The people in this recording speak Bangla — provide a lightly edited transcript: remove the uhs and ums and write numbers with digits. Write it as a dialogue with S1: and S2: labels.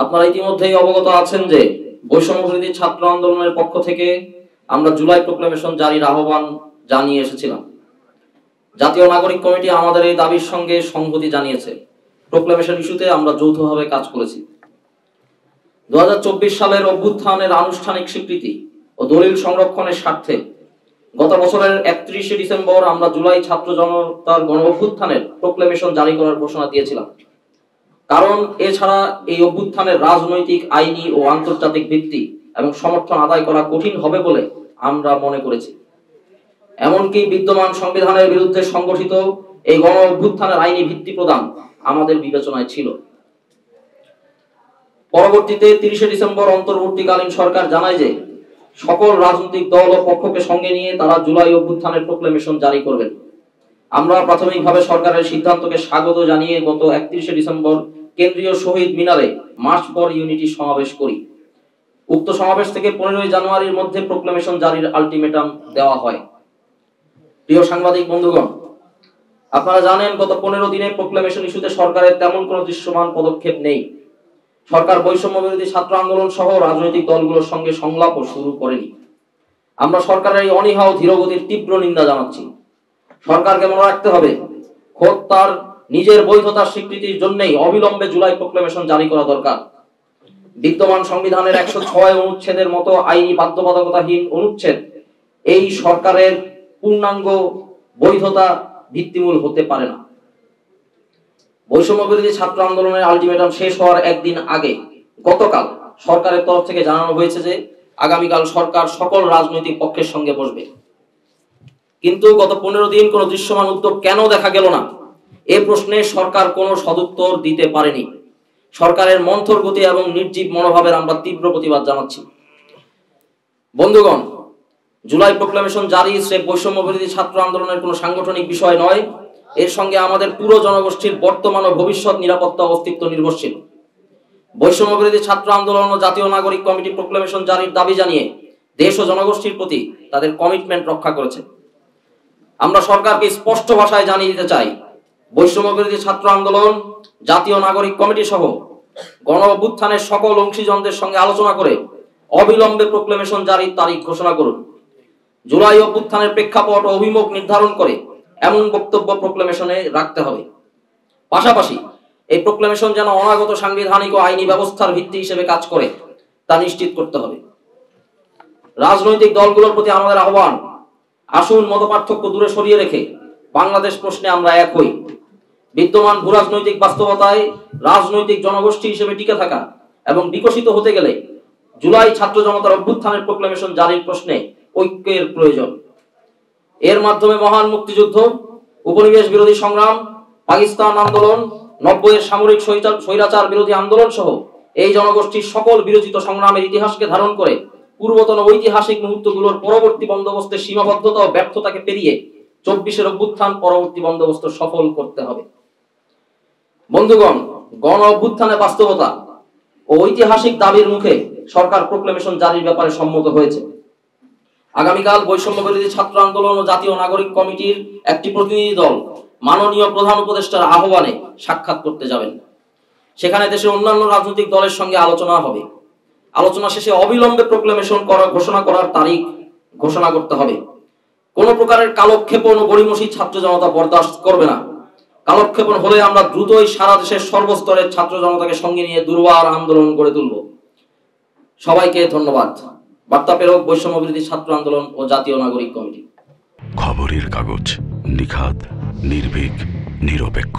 S1: আপনারা ইতিমধ্যেই অবগত আছেন যে বৈষম্যবিরোধী ছাত্র আন্দোলনের পক্ষ থেকে আমরা জুলাই প্রোক্লেমেশন জারির আহ্বান জানিয়ে এসেছিলাম। জাতীয় নাগরিক কমিটি আমাদের এই দাবির সঙ্গে সংহতি জানিয়েছে। প্রোক্লেমেশন ইস্যুতে আমরা যৌথভাবে কাজ করেছি। 2024 সালের অভ্যুত্থানের আনুষ্ঠানিক স্বীকৃতি ও দলিল সংরক্ষণের স্বার্থে গত বছরের 31শে ডিসেম্বর আমরা জুলাই ছাত্র জনতার গণ অভ্যুত্থানের প্রোক্লেমেশন জারি করার ঘোষণা দিয়েছিলাম। কারণ এছাড়া এই অভ্যুত্থানের রাজনৈতিক, আইনি ও আন্তর্জাতিক ভিত্তি এবং সমর্থন আদায় করা কঠিন হবে বলে আমরা মনে করেছি। এমনকি বিদ্যমান সংবিধানের বিরুদ্ধে সংগঠিত এই গণ অভ্যুত্থানের আইনি ভিত্তি প্রদান আমাদের বিবেচনায় ছিল। পরবর্তীতে 30শে ডিসেম্বর অন্তর্বর্তীকালীন সরকার জানায় যে সকল রাজনৈতিক দল ও পক্ষকে সঙ্গে নিয়ে তারা জুলাই অভ্যুত্থানের প্রোক্লেমেশন জারি করবেন। আমরা প্রাথমিকভাবে সরকারের সিদ্ধান্তকে স্বাগত জানিয়ে গত 31শে ডিসেম্বর কেন্দ্রীয় শহীদ মিনারে মার্চ ফর ইউনিটি সমাবেশ করি। উক্ত সমাবেশ থেকে 15ই জানুয়ারির মধ্যে প্রোক্লেমেশন জারির আলটিমেটাম দেওয়া হয়। প্রিয় সাংবাদিক বন্ধুগণ, আপনারা জানেন গত 15 দিনে প্রোক্লেমেশন ইস্যুতে সরকারের তেমন কোনো দৃশ্যমান পদক্ষেপ নেই। সরকার বৈষম্য বিরোধী ছাত্র আন্দোলন সহ রাজনৈতিক দলগুলোর সঙ্গে সংলাপও শুরু করেনি। আমরা সরকারের এই অনীহা ও ধীরগতির তীব্র নিন্দা জানাচ্ছি। সরকারকে মনে রাখতে হবে, খোদ তার নিজের বৈধতার স্বীকৃতির জন্যই অবিলম্বে জুলাই প্রোক্লেমেশন জারি করা দরকার। বিদ্যমান সংবিধানের 106 অনুচ্ছেদের মতো আইনি বাধ্যবাধকতাহীন অনুচ্ছেদ এই সরকারের পূর্ণাঙ্গ বৈধতা ভিত্তিমূল হতে পারে না। বৈষম্য বিরোধী ছাত্র আন্দোলনের আলটিমেটাম শেষ হওয়ার একদিন আগে গতকাল সরকারের তরফ থেকে জানানো হয়েছে যে আগামীকাল সরকার সকল রাজনৈতিক পক্ষের সঙ্গে বসবে। কিন্তু গত 15 দিন কোনো দৃশ্যমান উদ্যোগ কেন দেখা গেল না, এ প্রশ্নে সরকার কোনো সদুত্তর দিতে পারেনি। সরকারের মন্থর গতি এবং নির্জীব মনোভাবের আমরা তীব্র প্রতিবাদ জানাচ্ছি। বন্ধুগণ, জুলাই প্রোক্লেমেশন জারি স্রেফ বৈষম্য বিরোধী ছাত্র আন্দোলনের কোনো সাংগঠনিক বিষয় নয়, এর সঙ্গে আমাদের পুরো জনগোষ্ঠীর বর্তমান ও ভবিষ্যৎ নিরাপত্তা ও অস্তিত্ব নির্ভরশীল। বৈষম্য বিরোধী ছাত্র আন্দোলন ও জাতীয় নাগরিক কমিটি প্রোক্লেমেশন জারির দাবি জানিয়ে দেশ ও জনগোষ্ঠীর প্রতি তাদের কমিটমেন্ট রক্ষা করেছে। আমরা সরকারকে স্পষ্ট ভাষায় জানিয়ে দিতে চাই, বৈষম্য বিরোধী ছাত্র আন্দোলন, জাতীয় নাগরিক কমিটি সহ গণ অভ্যুত্থানের সকল অংশীজনদের সঙ্গে আলোচনা করে অবিলম্বে প্রোক্লেমেশন জারির তারিখ ঘোষণা করুন। জুলাই অভ্যুত্থানের প্রেক্ষাপট ও অভিমুখ নির্ধারণ করে এমন বক্তব্য প্রোক্লেমেশনে রাখতে হবে। পাশাপাশি এই প্রোক্লেমেশন যেন অনাগত সাংবিধানিক ও আইনি ব্যবস্থার ভিত্তি হিসেবে কাজ করে তা নিশ্চিত করতে হবে। রাজনৈতিক দলগুলোর প্রতি আমাদের আহ্বান, আসুন মতপার্থক্য দূরে সরিয়ে রেখে বাংলাদেশ প্রশ্নে আমরা এক হই। বিদ্যমান ভূরাজনৈতিক বাস্তবতায় রাজনৈতিক জনগোষ্ঠী হিসেবে টিকে থাকা এবং বিকশিত হতে গেলে জুলাই ছাত্র জনতার অভ্যুত্থানের প্রোক্লেমেশন জারির প্রশ্নে ঐক্যের প্রয়োজন। এর মাধ্যমে মহান মুক্তিযুদ্ধ, উপনিবেশ বিরোধী সংগ্রাম, পাকিস্তান আন্দোলন, 90-এর সামরিক স্বৈরাচার বিরোধী আন্দোলন সহ এই জনগোষ্ঠীর সকল বিরোচিত সংগ্রামের ইতিহাসকে ধারণ করে পূর্বতন ঐতিহাসিক মুহূর্তগুলোর পরবর্তী বন্দোবস্তের সীমাবদ্ধতা ও ব্যর্থতাকে পেরিয়ে 24-এর অভ্যুত্থান পরবর্তী বন্দোবস্ত সফল করতে হবে। বন্ধুগণ, গণ অভ্যুত্থানে বাস্তবতা ও ঐতিহাসিক দাবির মুখে সরকার প্রোক্লেমেশন জারির ব্যাপারে সম্মত হয়েছে। আগামীকাল বৈষম্য বিরোধী ছাত্র আন্দোলন ও জাতীয় নাগরিক কমিটির একটি প্রতিনিধি দল মাননীয় প্রধান উপদেষ্টার আহ্বানে সাক্ষাৎ করতে যাবেন। সেখানে দেশের অন্যান্য রাজনৈতিক দলের সঙ্গে আলোচনা হবে। আলোচনা শেষে অবিলম্বে প্রোক্লেমেশন ঘোষণা করার তারিখ ঘোষণা করতে হবে। কোনো প্রকারের কালক্ষেপণ ও গড়িমসি ছাত্র জনতা বরদাস্ত করবে না। কালক্ষেপণ হলে আমরা দ্রুতই সারা দেশের সর্বস্তরের ছাত্র জনতাকে সঙ্গে নিয়ে দুর্বার আন্দোলন গড়ে তুলব। সবাইকে ধন্যবাদ। বার্তা প্রেরক, বৈষম্য বিরোধী ছাত্র আন্দোলন ও জাতীয় নাগরিক কমিটি।
S2: খবরের কাগজ, নিখাত, নির্ভীক, নিরপেক্ষ।